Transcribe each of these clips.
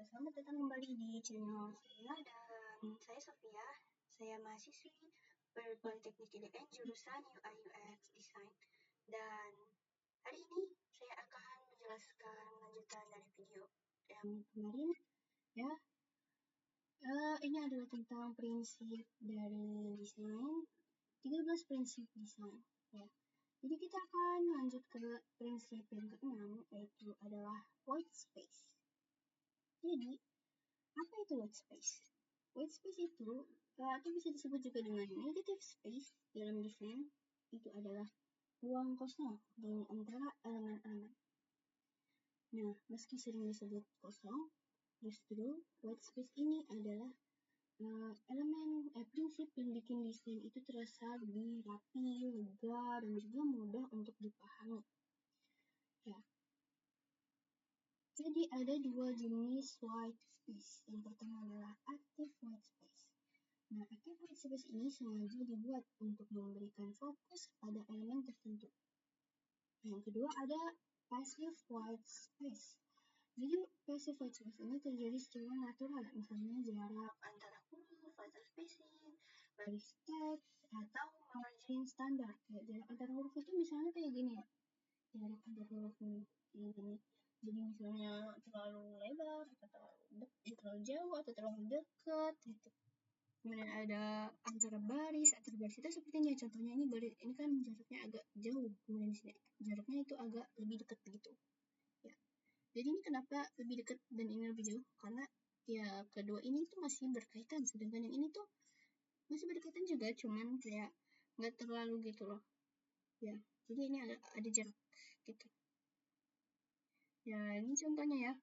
Selamat datang kembali di channel saya dan saya Sofia. Saya mahasiswi Politeknik IDN jurusan UI UX Design. Dan hari ini saya akan menjelaskan lanjutan dari video yang kemarin ya. Ini adalah tentang prinsip dari desain, 13 prinsip desain ya. Jadi kita akan lanjut ke prinsip yang ke-6, yaitu adalah white space. Jadi, apa itu white space? White space itu atau bisa disebut juga dengan negative space dalam desain, itu adalah ruang kosong di antara elemen-elemen. Nah, meski sering disebut kosong, justru white space ini adalah prinsip yang bikin desain itu terasa lebih rapi, lega, dan juga mudah untuk dipahami. Ya. Jadi ada dua jenis white space. Yang pertama adalah active white space. Nah, active white space ini sengaja dibuat untuk memberikan fokus pada elemen tertentu. Yang kedua ada passive white space. Jadi passive white space ini terjadi secara natural, misalnya jarak antara huruf atau spacing, baris teks, atau margin standar. Kayak jarak antara huruf itu misalnya kayak gini ya. Jarak antara huruf ini gini. Jadi misalnya terlalu lebar atau terlalu jauh atau terlalu dekat gitu. Kemudian ada antara baris itu sepertinya contohnya ini kan jaraknya agak jauh, kemudian di sini jaraknya itu agak lebih dekat begitu. Ya. Jadi ini kenapa lebih dekat dan ini lebih jauh? Karena ya kedua ini tuh masih berkaitan, sedangkan yang ini tuh masih berkaitan juga, cuman kayak nggak terlalu gitu loh. Ya. Jadi ini ada jarak gitu. Ya, ini contohnya ya,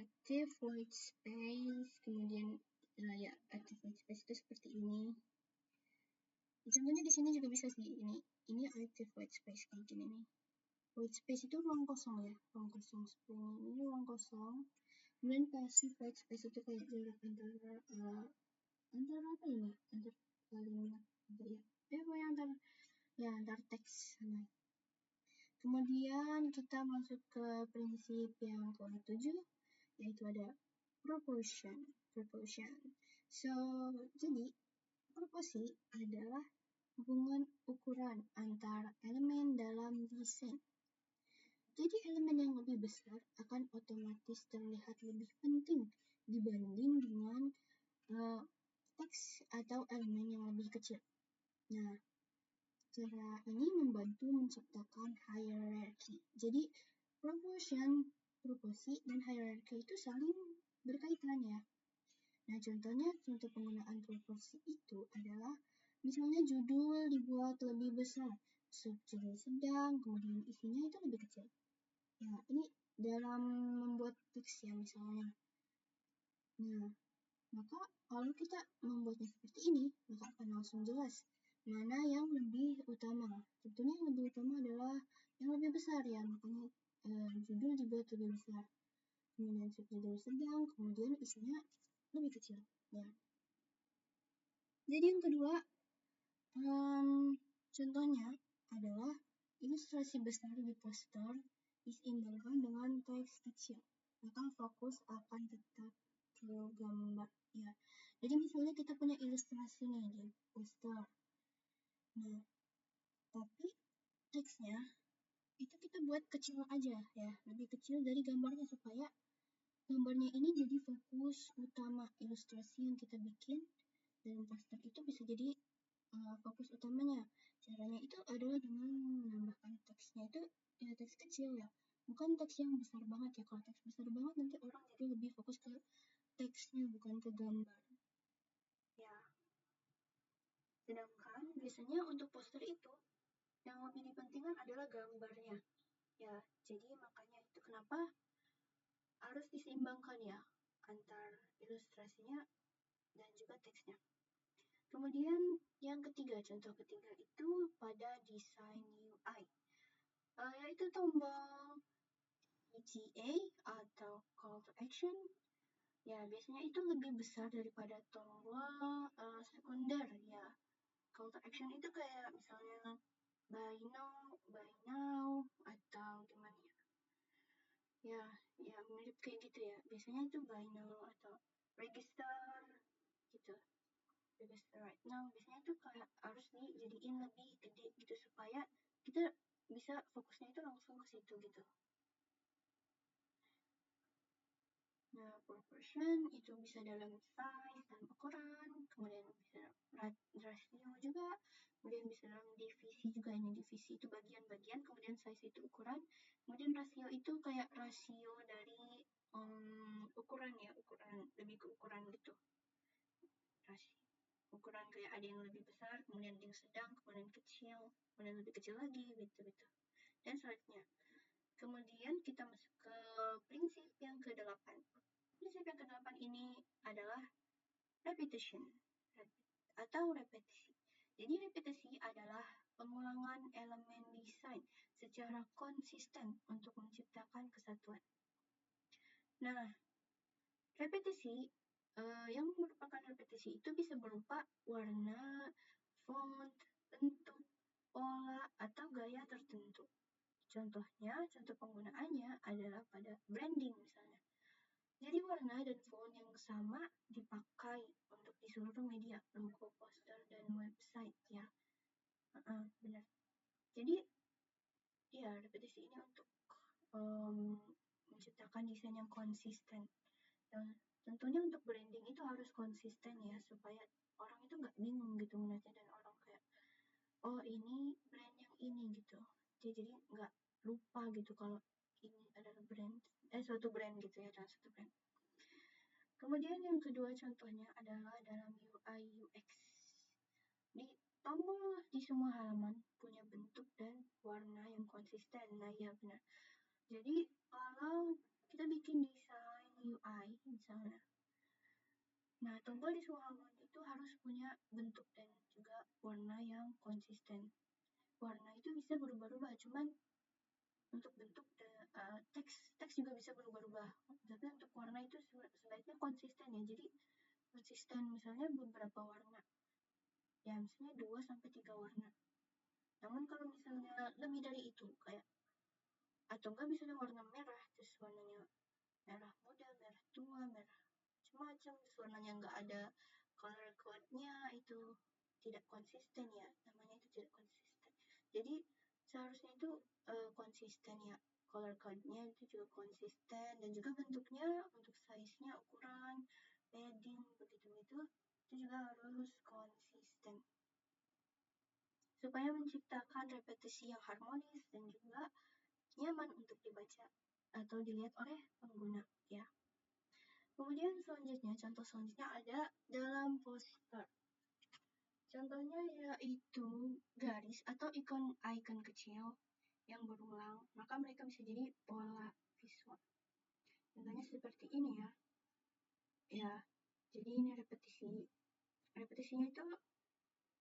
active white space, kemudian ya active white space itu seperti ini. Contohnya di sini juga bisa sih, ini active white space kayak gini nih. White space itu ruang kosong ya, ruang kosong seperti ini ruang kosong. Kemudian passive white space itu kayak jarak antara apa ini? Antara kalimat antar teks sama. Kemudian kita masuk ke prinsip yang ke-7, yaitu ada proportion. So, jadi proporsi adalah hubungan ukuran antara elemen dalam desain. Jadi elemen yang lebih besar akan otomatis terlihat lebih penting dibanding dengan teks atau elemen yang lebih kecil. Nah, cara ini membantu menciptakan hierarchy. Jadi, proporsi, dan hierarchy itu saling berkaitan ya. Nah, contoh penggunaan proporsi itu adalah misalnya judul dibuat lebih besar, subjudul sedang, kemudian isinya itu lebih kecil. Ya, ini dalam membuat teks ya misalnya. Nah, maka kalau kita membuatnya seperti ini, maka akan langsung jelas mana yang lebih utama. Tentunya yang lebih utama adalah yang lebih besar ya, makanya judul dibuat lebih besar. Kemudian subjudul sedang, kemudian isinya lebih kecil. Ya. Jadi yang kedua, contohnya adalah ilustrasi besar di poster diseimbangkan dengan teks kecil. Maka fokus akan tetap ke gambar. Ya. Jadi misalnya kita punya ilustrasi nih di poster. Nah, tapi teksnya itu kita buat kecil aja ya, lebih kecil dari gambarnya supaya gambarnya ini jadi fokus utama ilustrasi yang kita bikin dalam poster itu bisa jadi fokus utamanya. Caranya itu adalah dengan menambahkan teksnya itu ya teks kecil ya, bukan teks yang besar banget ya. Kalau teks besar banget nanti orang jadi lebih fokus ke teksnya bukan ke gambar. Ya. Sedangkan biasanya untuk poster itu yang lebih dipentingkan adalah gambarnya. Ya, jadi makanya itu kenapa harus diseimbangkan ya antar ilustrasinya dan juga teksnya. Kemudian yang ketiga, contoh ketiga itu pada desain UI, yaitu tombol ETA atau call to action. Ya, biasanya itu lebih besar daripada tombol sekunder ya. Call to action itu kayak misalnya buy now, atau gimana ya. Ya, Ya mirip kayak gitu ya, biasanya itu binary atau register gitu. Register right now biasanya itu kayak harus dijadiin lebih gede gitu supaya kita bisa fokusnya itu langsung ke situ gitu. Nah, proportion itu bisa dalam size dan ukuran, kemudian bisa rasio juga, kemudian bisa dalam divisi juga. Ini divisi itu bagian-bagian, kemudian size itu ukuran, kemudian rasio itu kayak rasio dari ukuran ya, ukuran lebih ke ukuran gitu. Rasio ukuran kayak ada yang lebih besar, kemudian yang sedang, kemudian kecil, kemudian lebih kecil lagi gitu. Dan selanjutnya. Kemudian kita masuk ke prinsip yang ke-8. Prinsip yang ke-8 ini adalah repetition atau repetisi. Jadi repetisi adalah pengulangan elemen desain secara konsisten untuk menciptakan kesatuan. Nah, repetisi yang merupakan repetisi itu bisa berupa warna, font, bentuk, pola, atau gaya tertentu. Contohnya, contoh penggunaannya adalah pada branding misalnya. Jadi warna dan font yang sama dipakai untuk di seluruh media, logo, poster, dan website ya. Benar. Jadi, ya repetisi ini untuk menciptakan desain yang konsisten. Dan tentunya untuk branding itu harus konsisten ya, supaya orang itu nggak bingung gitu ngeliatnya, dan orang kayak, oh ini brand yang ini gitu. Jadi nggak lupa gitu kalau ini adalah brand, suatu brand gitu ya, dan suatu brand. Kemudian yang kedua contohnya adalah dalam UI UX. Di tombol di semua halaman punya bentuk dan warna yang konsisten. Nah ya benar. Jadi kalau kita bikin desain UI misalnya, nah tombol di semua halaman itu harus punya bentuk dan juga warna yang konsisten. Warna itu bisa berubah-ubah, cuman untuk bentuk teks juga bisa berubah-ubah. Tapi untuk warna itu sebaiknya konsisten ya. Jadi konsisten misalnya beberapa warna. Ya misalnya 2-3 warna. Namun kalau misalnya lebih dari itu kayak, atau enggak misalnya warna merah, terus warnanya merah muda, merah tua, merah macam-macam, terus warnanya enggak ada color code-nya, itu tidak konsisten ya, namanya itu tidak konsisten. Jadi seharusnya itu konsisten ya, color code-nya itu juga konsisten, dan juga bentuknya untuk size-nya, ukuran, padding, begitu-begitu itu juga harus konsisten supaya menciptakan repetisi yang harmonis dan juga nyaman untuk dibaca atau dilihat oleh pengguna ya. Kemudian selanjutnya, contoh selanjutnya ada dalam poster. Contohnya yaitu garis atau ikon kecil yang berulang, maka mereka bisa jadi pola visual. Contohnya seperti ini ya. Ya, jadi ini repetisi. Repetisinya itu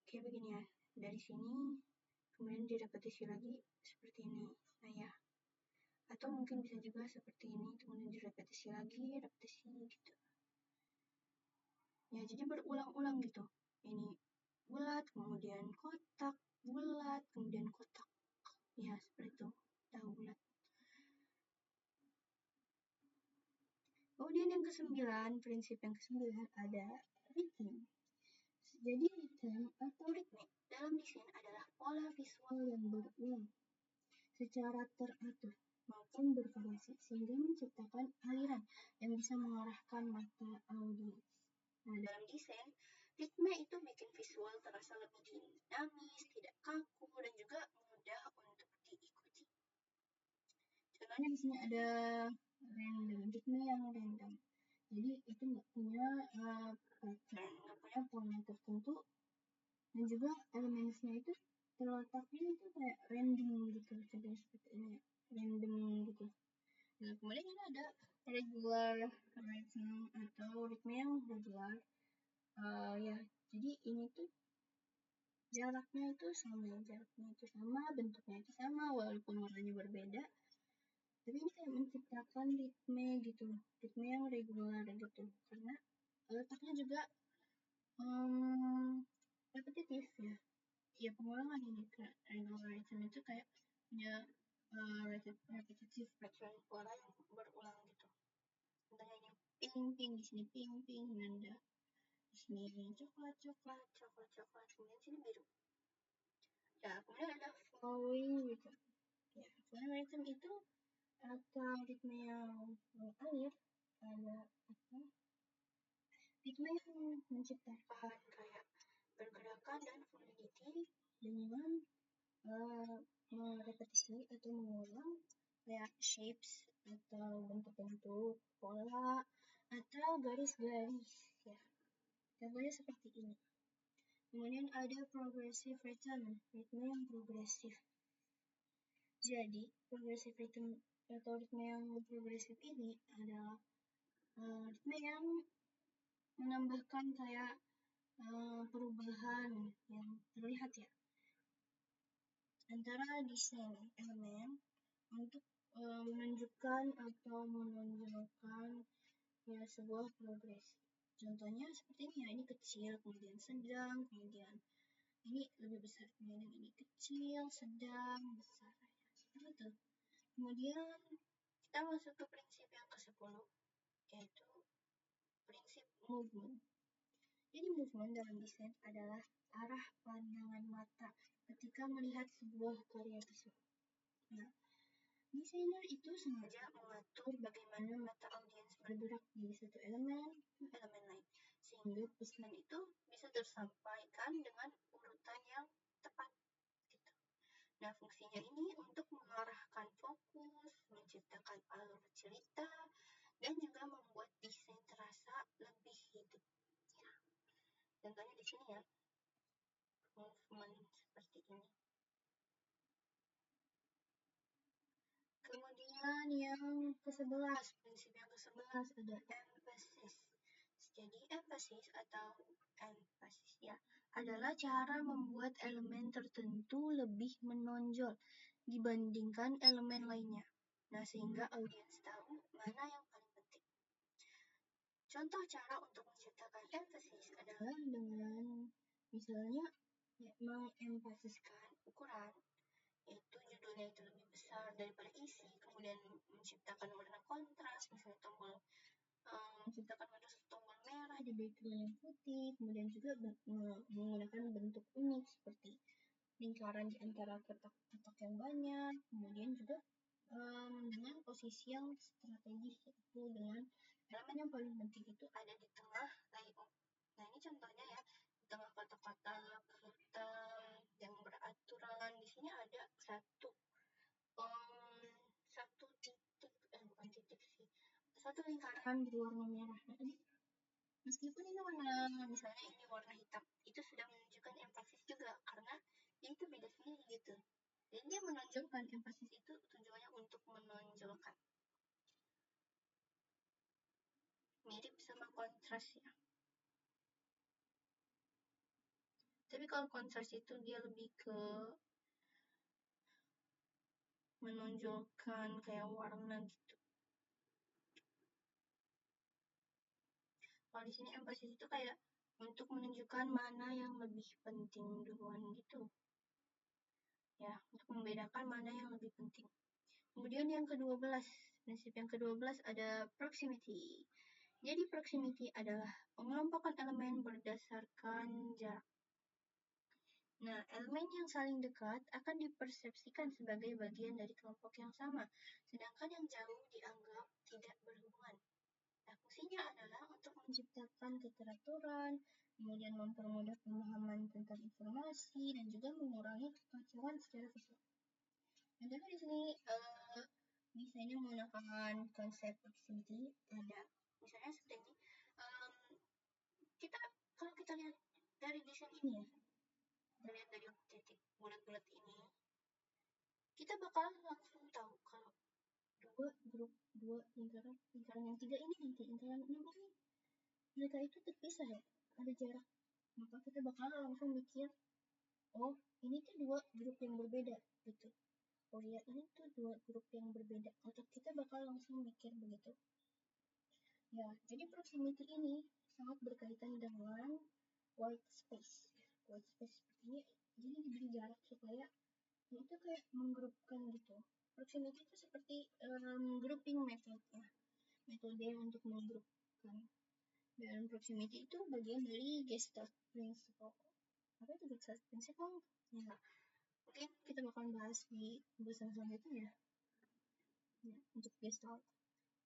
kayak begini ya. Dari sini, kemudian direpetisi lagi seperti ini. Nah ya. Atau mungkin bisa juga seperti ini, kemudian direpetisi lagi, repetisi gitu. Ya, jadi berulang-ulang gitu. Ini bulat, kemudian kotak, bulat, kemudian kotak. Ya, seperti itu. Tahu bulat. Kemudian yang ke-9, prinsip yang ke-9 ada ritme. Jadi ritme atau ritme dalam desain adalah pola visual yang berulang secara teratur maupun bervariasi sehingga menciptakan aliran yang bisa mengarahkan mata audiens. Nah, dalam desain, ritme itu bikin visual terasa lebih dinamis, tidak kaku, dan juga mudah untuk diikuti. Contohnya di sini ada random, ritme yang random. Jadi itu nggak punya pattern, nggak punya pola tertentu, dan juga elemennya itu terletaknya itu kayak random gitu, contohnya seperti ini, random gitu. Nah, kemudian ini ada regular rhythm atau ritme yang regular. Ya, jadi ini tuh jaraknya itu sama, bentuknya itu sama, walaupun warnanya berbeda. Tapi ini kayak menciptakan ritme gitu, ritme yang regular gitu, karena letaknya juga repetitif ya. Ya pengulangan ini, regular rhythm itu kayak punya repetitif pattern pola yang berulang pink, di sini pink, nanda. Di sini coklat, kemudian sini biru. Ya, kemudian ada flowing rhythm. Ya, flowing rhythm itu atau ritme yang mengalir, ada apa? Ritme yang menciptakan kayak pergerakan dan fluidity dengan merepetisi atau mengulang kayak shapes atau bentuk-bentuk, pola, atau garis-garis. Ya, contohnya seperti ini. Kemudian ada progressive rhythm, ritme yang progresif. Jadi, progressive rhythm atau ritme yang progresif ini adalah ritme yang menambahkan kayak perubahan yang terlihat ya antara desain elemen untuk menunjukkan atau menonjolkan ya sebuah progresi. Contohnya seperti ini ya, ini kecil, kemudian sedang, kemudian ini lebih besar, kemudian ini kecil, sedang, besar. Seperti itu. Kemudian kita masuk ke prinsip yang ke-10, yaitu prinsip movement. Jadi movement dalam desain adalah arah pandangan mata ketika melihat sebuah karya visual. Nah, desainer itu sengaja mengatur bagaimana mata audiens bergerak dari satu elemen ke elemen lain, sehingga pesan itu bisa tersampaikan dengan urutan yang tepat. Gitu. Nah, fungsinya ini untuk mengarahkan fokus, menciptakan alur cerita, dan juga membuat desain terasa lebih hidup. Ya. Contohnya di sini ya, movement seperti ini. Kemudian yang ke-11, prinsip yang ke-11 ada emphasis. Jadi emphasis atau emphasis ya adalah cara membuat elemen tertentu lebih menonjol dibandingkan elemen lainnya. Nah, sehingga audiens tahu mana yang paling penting. Contoh cara untuk menciptakan emphasis adalah dengan misalnya mengemfasiskan ukuran, yaitu judulnya itu lebih besar daripada isi, kemudian menciptakan warna kontras, misalnya menciptakan warna tombol merah di background yang putih, kemudian juga menggunakan bentuk unik seperti lingkaran di antara kotak-kotak yang banyak, kemudian juga dengan posisi yang strategis, yaitu dengan elemen yang paling penting itu ada di tengah layout. Nah, ini contohnya ya, di tengah kotak-kotak hitam yang beraturan, di sini ada satu lingkaran berwarna merah. Meskipun ini warna, misalnya ini warna hitam, itu sudah menunjukkan emphasis juga karena dia itu beda sendiri gitu. Dan dia menonjolkan, emphasis itu tujuannya untuk menonjolkan. Mirip sama kontras ya. Tapi kalau kontras itu dia lebih ke menonjolkan kayak warna gitu. Kalau di sini emphasis itu kayak untuk menunjukkan mana yang lebih penting duluan gitu. Ya, untuk membedakan mana yang lebih penting. Kemudian yang ke-12, prinsip yang ke-12 ada proximity. Jadi proximity adalah pengelompokan elemen berdasarkan jarak. Nah, elemen yang saling dekat akan dipersepsikan sebagai bagian dari kelompok yang sama, sedangkan yang jauh dianggap tidak berhubungan. Nah, fungsinya adalah untuk menciptakan keteraturan, kemudian mempermudah pemahaman tentang informasi, dan juga mengurangi kekacauan secara visual. Contohnya di sini desainnya menggunakan konsep proximity, ada misalnya seperti ini. Kalau kita lihat dari desain ini ya, kita lihat dari titik bulat-bulat ini, kita bakal langsung tahu kalau dua lingkaran yang 3 ini nanti lingkaran 6 ini mereka itu terpisah ya, ada jarak. Maka kita bakal langsung mikir, oh ini tuh dua grup yang berbeda gitu. Oh ya, ini tuh dua grup yang berbeda. Otak kita bakal langsung mikir begitu. Ya, jadi proximity ini sangat berkaitan dengan white space. White space ini jadi diberi jarak supaya itu kayak menggrupkan gitu. Proximity itu seperti grouping method ya. Metode untuk menggrup kan. Dan proximity itu bagian dari Gestalt Principle. Apa itu Gestalt Principle? Ya, mungkin kita bakal bahas di pembahasan selanjutnya ya. Ya, untuk Gestalt.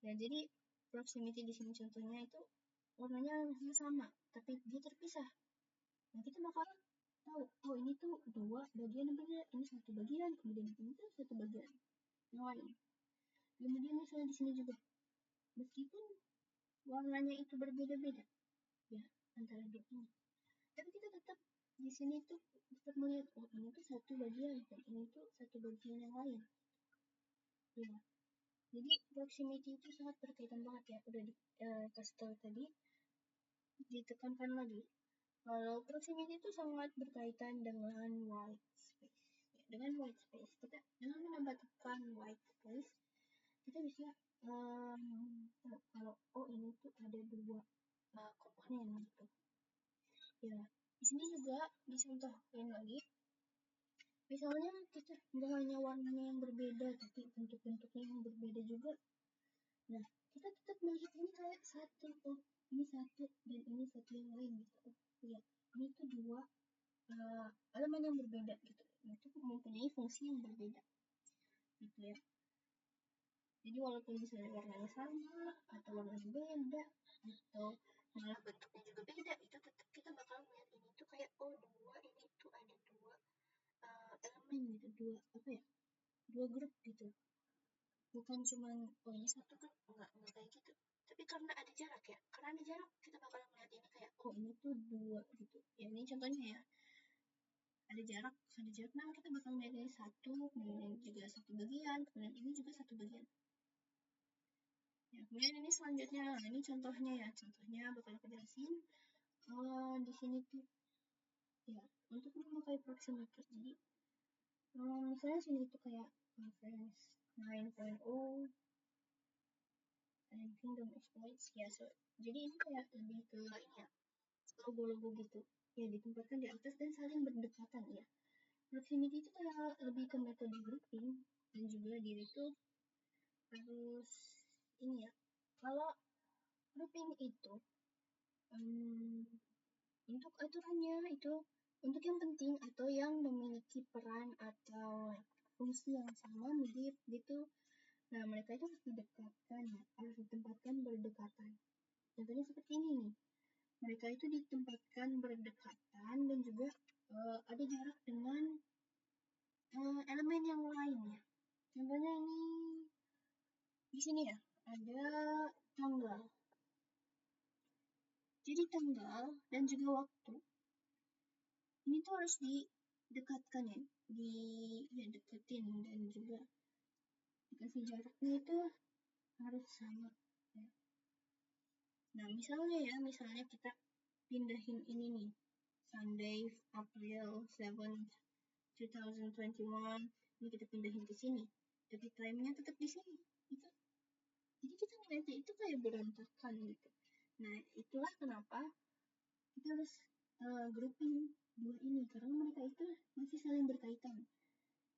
Ya, jadi proximity di sini contohnya itu warnanya sama, tapi dia terpisah. Nah, kita bakal tahu, oh ini tuh dua bagian yang berbeda, ini satu bagian, kemudian ini tuh satu bagian yang lain. Kemudian misalnya di sini juga, meskipun warnanya itu berbeda-beda, ya antara dua ini, tapi kita tetap di sini tuh tetap melihat, oh ini tuh satu bagian dan ini tuh satu bagian yang lain. Ya, jadi proximity itu sangat berkaitan banget ya, udah dikasih tahu tadi, ditekankan lagi. Kalau proximity itu sangat berkaitan dengan white space. Ya, dengan white space, kita dengan menambahkan white space, kita bisa tahu kalau oh ini tuh ada dua komponen gitu. Ya, di sini juga dicontohin lagi. Misalnya kita nggak hanya warnanya yang berbeda, tapi bentuk-bentuknya yang berbeda juga. Nah, kita tetap melihat ini kayak satu, oh ini satu dan ini satu yang lain gitu. Oh iya, ini tuh dua elemen yang berbeda gitu. Itu mempunyai fungsi yang berbeda gitu ya. Jadi walaupun misalnya warnanya sama atau warnanya beda atau malah bentuknya juga beda, itu tetap kita bakal melihat ini tuh kayak oh dua ini tuh ada dua elemen gitu, dua grup gitu. Bukan cuma oh ini satu grup, enggak kayak gitu. Tapi karena ada jarak ya, kita bakal melihat ini kayak oh ini tuh dua gitu. Ya ini contohnya ya, ada jarak, nah kita bakal melihat ini satu, kemudian juga satu bagian, kemudian ini juga satu bagian. Ya, kemudian ini selanjutnya, ini contohnya bakal aku jelasin. Di sini tuh, ya untuk memakai proximity. Jadi misalnya sini tuh kayak reference 9.0 and Kingdom Exploits ya. So, jadi ini kayak lebih ke ini ya, logo-logo gitu. Ya ditempatkan di atas dan saling berdekatan ya. Proximity itu kayak lebih ke metode grouping dan juga diri itu harus ini ya. Kalau grouping itu untuk aturannya itu untuk yang penting atau yang memiliki peran atau fungsi yang sama mirip gitu. Nah, mereka itu harus didekatkan, harus ditempatkan berdekatan. Contohnya seperti ini nih. Mereka itu ditempatkan berdekatan dan juga ada jarak dengan elemen yang lainnya. Contohnya ini di sini ya, ada tanggal. Jadi tanggal dan juga waktu ini tuh harus didekatkan ya, deketin dan juga dikasih jaraknya itu harus sama. Ya. Nah misalnya kita pindahin ini nih, Sunday, April 7th, 2021, ini kita pindahin ke sini, tapi time-nya tetap di sini. Itu. Jadi kita ngeliatnya itu kayak berantakan gitu. Nah itulah kenapa kita harus grouping dua ini, karena mereka itu masih saling berkaitan.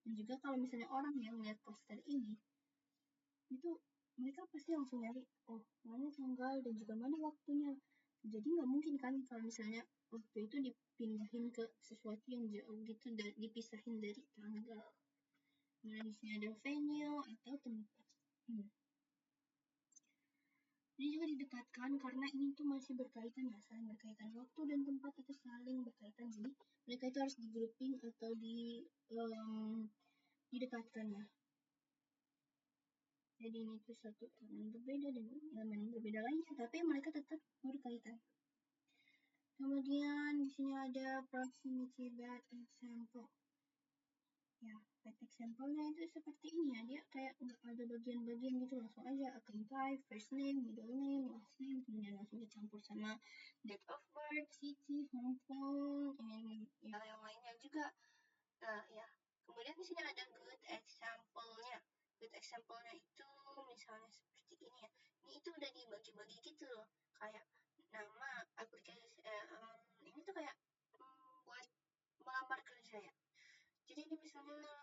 Dan juga kalau misalnya orang yang melihat poster ini, itu mereka pasti langsung nyari, oh mana tanggal dan juga mana waktunya. Jadi nggak mungkin kan kalau misalnya waktu itu dipindahin ke sesuatu yang jauh gitu, dipisahin dari tanggal. Nah di sini ada venue atau tempat. Ini juga didekatkan karena ini tuh masih berkaitan ya, saling berkaitan. Waktu dan tempat itu saling berkaitan, jadi mereka itu harus di-grouping atau didekatkan ya. Jadi ini tuh satu elemen berbeda dengan elemen berbeda lainnya, tapi mereka tetap berkaitan. Kemudian di sini ada proximity bad example. Ya, bad example-nya itu seperti ini ya, dia kayak nggak ada bagian-bagian gitu, langsung aja account type, first name, middle name, last name, kemudian langsung dicampur sama date of birth, city, home phone, and ya yang lainnya juga. Nah ya, kemudian di sini ada good example-nya. Good example-nya itu misalnya seperti ini ya, ini itu udah dibagi-bagi gitu loh, kayak nama aplikasi ini tuh kayak buat melamar kerja ya. Jadi ini misalnya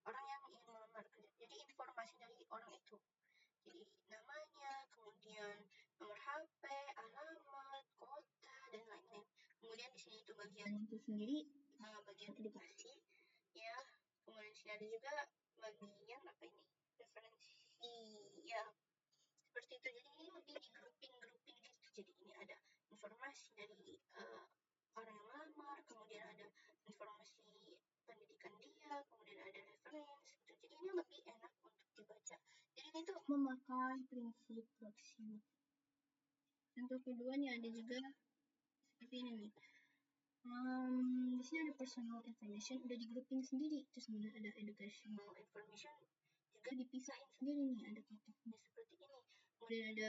orang yang ingin melamar kerja, jadi informasi dari orang itu, jadi namanya, kemudian nomor bagian itu sendiri, bagian edukasi, ya. Kemudian sini ada juga bagian referensi, ya. Seperti itu. Jadi ini lebih di grouping gitu. Jadi ini ada informasi dari orang yang melamar, kemudian ada informasi pendidikan dia, kemudian ada referensi gitu. Jadi ini lebih enak untuk dibaca. Jadi ini tuh memakai prinsip proximity. Untuk keduanya ada juga seperti ini nih. Di sini ada personal information udah di grouping sendiri, terus kemudian ada educational information juga dipisahin sendiri nih, ada kotaknya seperti ini. Kemudian ada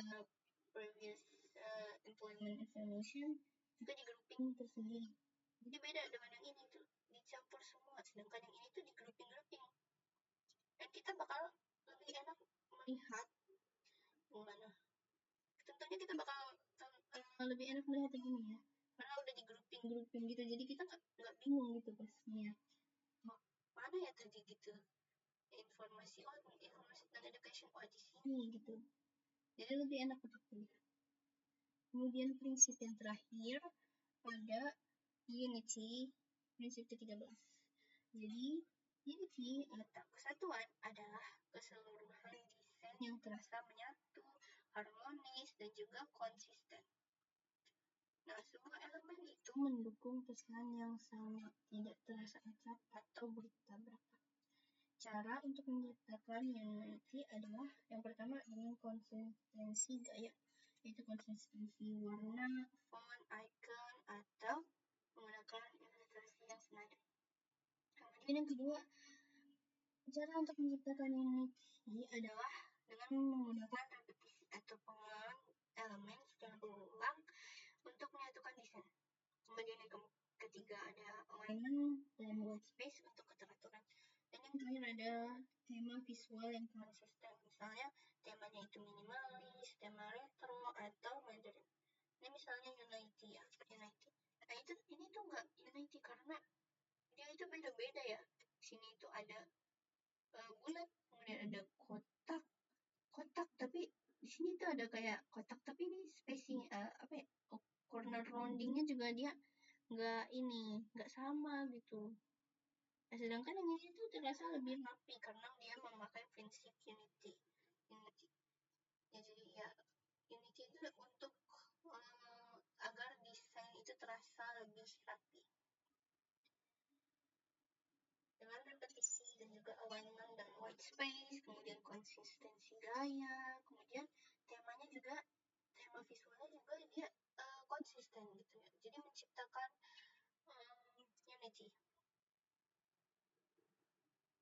previous employment information juga di grouping tersendiri. Jadi beda dengan yang ini tuh dicampur semua, sedangkan yang ini tuh di grouping. Dan kita bakal lebih enak melihat gimana. Tentunya kita bakal lebih enak melihat yang ini ya, karena udah di grouping gitu. Jadi kita nggak bingung gitu pas lihat mana ya tadi gitu informasi tentang education di sini gitu. Jadi lebih enak untuk melihat. Kemudian prinsip yang terakhir pada Unity, prinsip ke-13. Jadi Unity atau kesatuan adalah keseluruhan desain yang terasa menyatu, harmonis, dan juga konsisten. Nah, semua elemen itu mendukung pesan yang sama, tidak terasa acak atau bertabrakan. Cara untuk menciptakan Unity adalah yang pertama dengan konsistensi gaya, yaitu konsistensi warna, font, icon, atau menggunakan ilustrasi yang senada. Kemudian yang kedua, cara untuk menciptakan Unity adalah dengan menggunakan repetisi atau pengulangan elemen secara berulang untuk menyatukan desain. Kemudian yang ketiga ada alignment dan white space untuk keteraturan. Dan yang terakhir ada tema visual yang konsisten. Misalnya temanya itu minimalis, tema retro, atau modern. Ini misalnya Unity ya, Unity. Nah ini tuh nggak Unity karena dia itu beda-beda ya. Sini itu ada bulat, kemudian ada kotak, tapi di sini tuh ada kayak kotak, tapi ini spacing corner roundingnya juga dia nggak sama gitu. Nah, sedangkan yang ini tuh terasa lebih rapi karena dia memakai prinsip Unity. Ya, jadi ya Unity itu untuk agar desain itu terasa lebih rapi. Dengan repetisi dan juga alignment dan white space, kemudian konsistensi gaya, kemudian temanya juga, tema visualnya juga dia konsisten gitu ya. Jadi menciptakan Unity.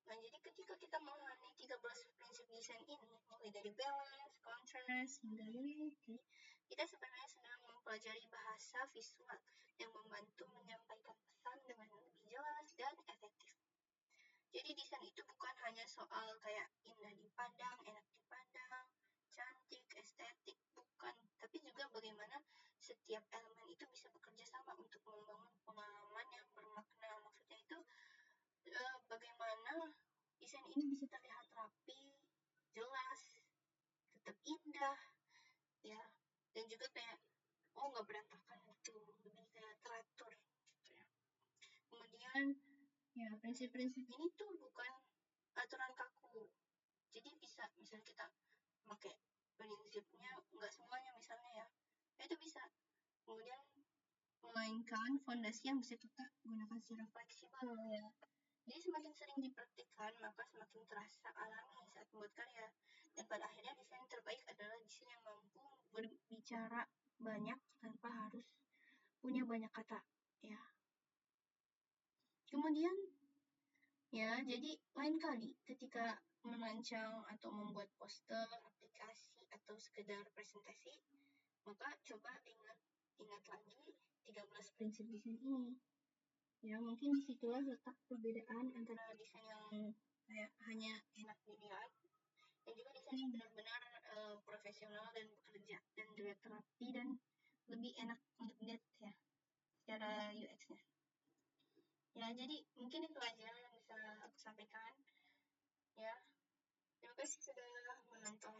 Nah, jadi ketika kita memahami 13 prinsip desain ini, mulai dari balance, contrast, hingga Unity, kita sebenarnya sedang mempelajari bahasa visual yang membantu menyampaikan pesan dengan lebih jelas dan efektif. Jadi desain itu bukan hanya soal kayak indah dipandang, enak dipandang, cantik, estetik, bukan. Tapi juga bagaimana setiap elemen itu bisa bekerja sama untuk membangun pengalaman yang bermakna. Maksudnya itu bagaimana desain ini bisa terlihat rapi, jelas, tetap indah, ya, dan juga kayak nggak berantakan gitu, lebih kayak teratur gitu ya. Kemudian ya prinsip-prinsip ini tuh bukan aturan kaku. Jadi bisa misalnya kita pakai prinsipnya nggak semuanya misalnya ya, itu bisa. Kemudian melainkan fondasi yang bisa kita gunakan secara fleksibel ya. Jadi semakin sering dipraktikkan, maka semakin terasa alami saat membuat karya. Dan pada akhirnya desain terbaik adalah desain yang mampu berbicara banyak tanpa harus punya banyak kata, ya. Kemudian, ya, jadi lain kali ketika merancang atau membuat poster, aplikasi, atau sekedar presentasi, maka coba ingat lagi 13 prinsip desain ini. Ya, mungkin disitulah letak perbedaan antara desain yang kayak hanya enak dilihat dan juga desain yang benar-benar profesional dan bekerja dan juga rapi dan lebih enak untuk dilihat ya secara UX-nya. Ya, jadi mungkin itu aja yang bisa aku sampaikan. Ya, terima kasih sudah menonton.